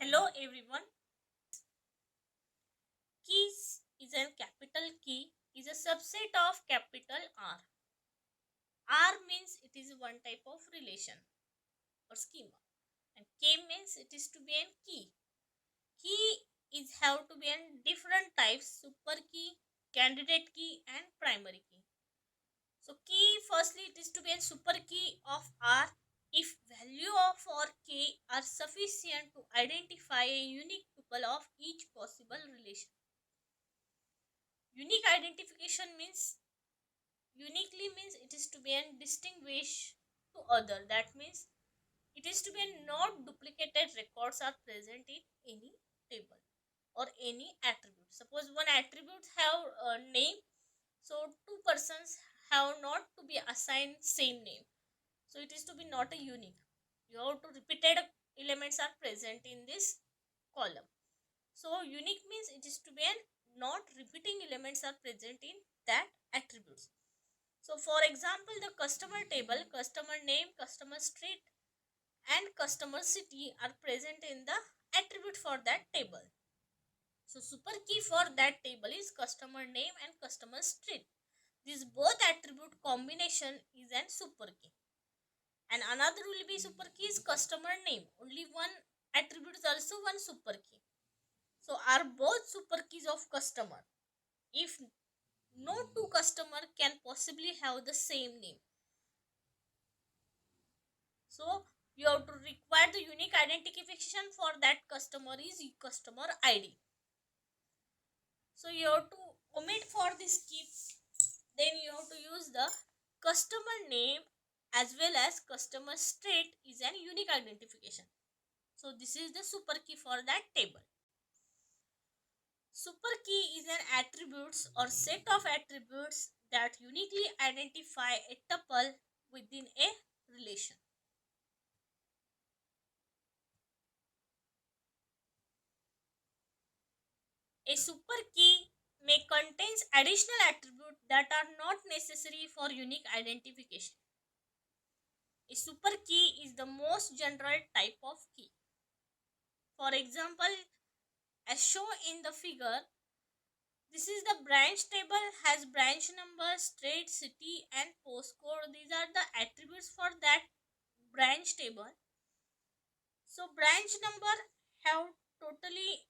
Hello everyone. Keys is a capital key is a subset of capital R. R means it is one type of relation or schema, and K means it is to be a key. Key is have to be in different types: super key, candidate key, and primary key. So key firstly it is to be a super key of R if value of or K are sufficient to identify a unique tuple of each possible relation. Unique identification means uniquely means it is to be an distinguished to other. That means it is to be not duplicated records are present in any table or any attribute. Suppose one attribute have a name, so two persons have not to be assigned same name. So it is to be not a unique. You have to repeated elements are present in this column. So unique means it is to be an not repeating elements are present in that attributes. So for example, the customer table, customer name, customer street and customer city are present in the attribute for that table. So super key for that table is customer name and customer street. This both attribute combination is an super key. And another will be super key is customer name. Only one attribute is also one super key. So are both super keys of customer. If no two customer can possibly have the same name. So you have to require the unique identification for that customer is customer ID. So you have to omit for this key. Then you have to use the customer name as well as customer street is an unique identification. So this is the super key for that table. Super key is an attributes or set of attributes that uniquely identify a tuple within a relation. A super key may contains additional attributes that are not necessary for unique identification. A super key is the most general type of key. For example, as shown in the figure, this is the branch table has branch number, street, city and postcode. These are the attributes for that branch table. So branch number have totally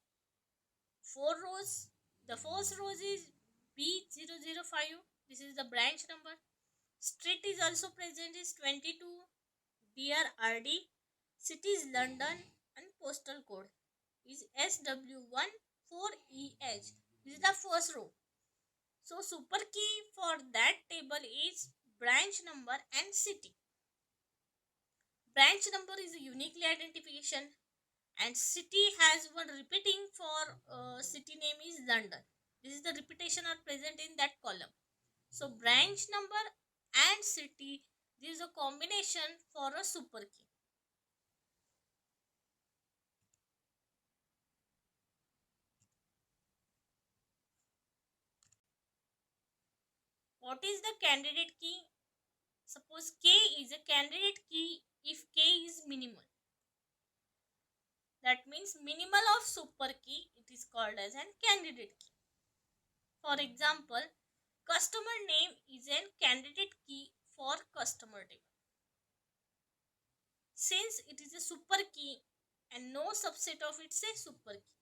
4 rows. The first row is B005. This is the branch number. Street is also present is 22. DRRD. City is London and postal code is SW14EH. This is the first row. So super key for that table is branch number and city. Branch number is a uniquely identification and city has one repeating for city name is London. This is the repetition are present in that column. So branch number and city, this is a combination for a super key. What is the candidate key? Suppose K is a candidate key if K is minimal. That means minimal of super key, it is called as an candidate key. For example, customer name is a candidate key for customer table. Since it is a super key and no subset of it is a super key.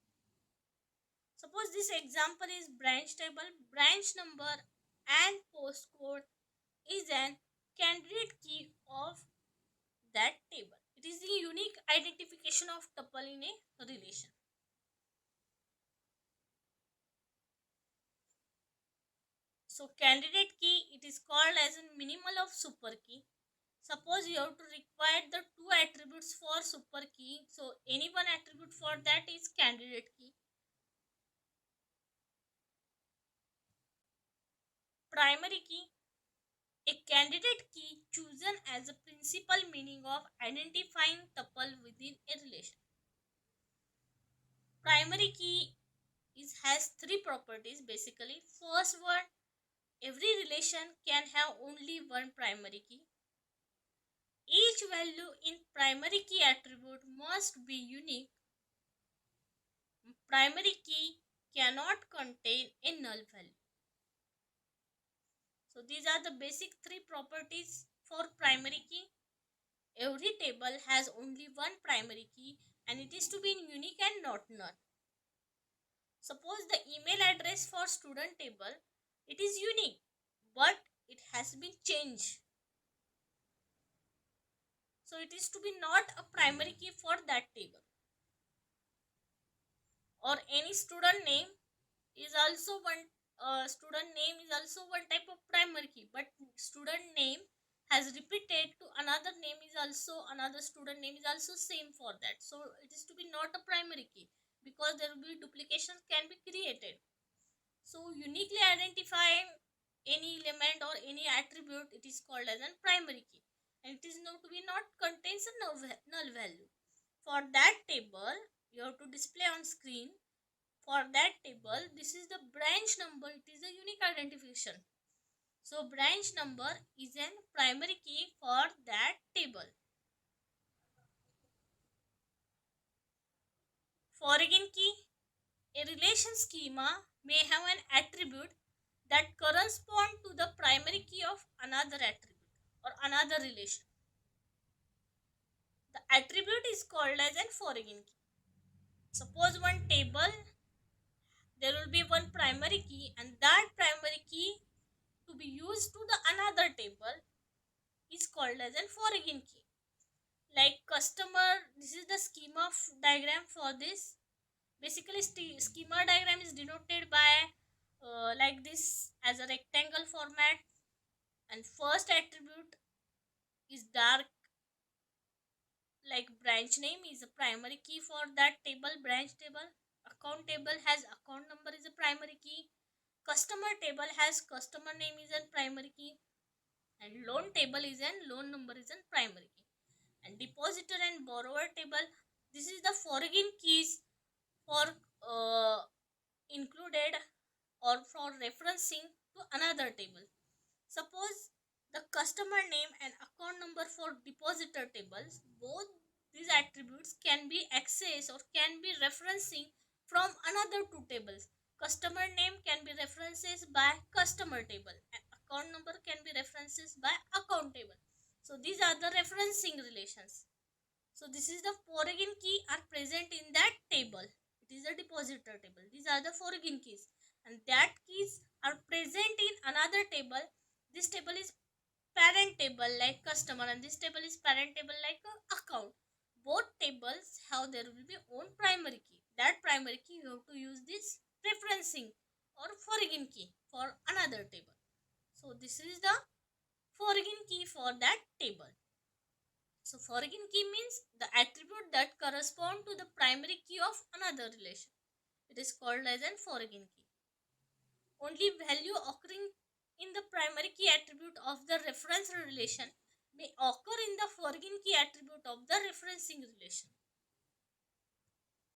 Suppose this example is branch table, branch number and postcode is an candidate key of that table. It is the unique identification of tuple in a relation. So candidate key it is called as a minimal of super key. Suppose you have to require the two attributes for super key. So any one attribute for that is candidate key. Primary key, a candidate key chosen as a principal meaning of identifying tuple within a relation. Primary key has three properties basically. First one, every relation can have only one primary key. Each value in primary key attribute must be unique primary key cannot contain a null value. So these are the basic three properties for primary key. Every table has only one primary key and it is to be unique and not null. Suppose the email address for student table, it is unique, but it has been changed. So it is to be not a primary key for that table. Or any student name is also one student name is also one type of primary key, but student name has repeated to another name is also another student name is also same for that, so it is to be not a primary key because there will be duplications can be created. So uniquely identifying any element or any attribute, it is called as a primary key, and it is known to be not contains a null value. For that table you have to display on screen. For that table, this is the branch number, it is a unique identification. So branch number is a primary key for that table. Foreign key, a relation schema may have an attribute that correspond to the primary key of another attribute or another relation. The attribute is called as a foreign key. Suppose one table, there will be one primary key and that primary key to be used to the another table is called as a foreign key. Like customer, this is the schema diagram for this. Basically schema diagram is denoted by like this as a rectangle format, and first attribute is dark, like branch name is a primary key for that table, branch table. Account table has account number is a primary key. Customer table has customer name is a primary key, and loan table is a loan number is a primary key. And depositor and borrower table, this is the foreign keys for included or for referencing to another table. Suppose the customer name and account number for depositor tables, both these attributes can be accessed or can be referencing from another two tables. Customer name can be references by customer table and account number can be references by account table. So these are the referencing relations. So this is the foreign key are present in that table. It is a depositor table. These are the foreign keys, and that keys are present in another table. This table is parent table like customer, and this table is parent table like account. Both tables have their will be own primary key. That primary key you have to use this referencing or foreign key for another table. So this is the foreign key for that table. So foreign key means the attribute that correspond to the primary key of another relation. It is called as an foreign key. Only value occurring in the primary key attribute of the reference relation may occur in the foreign key attribute of the referencing relation.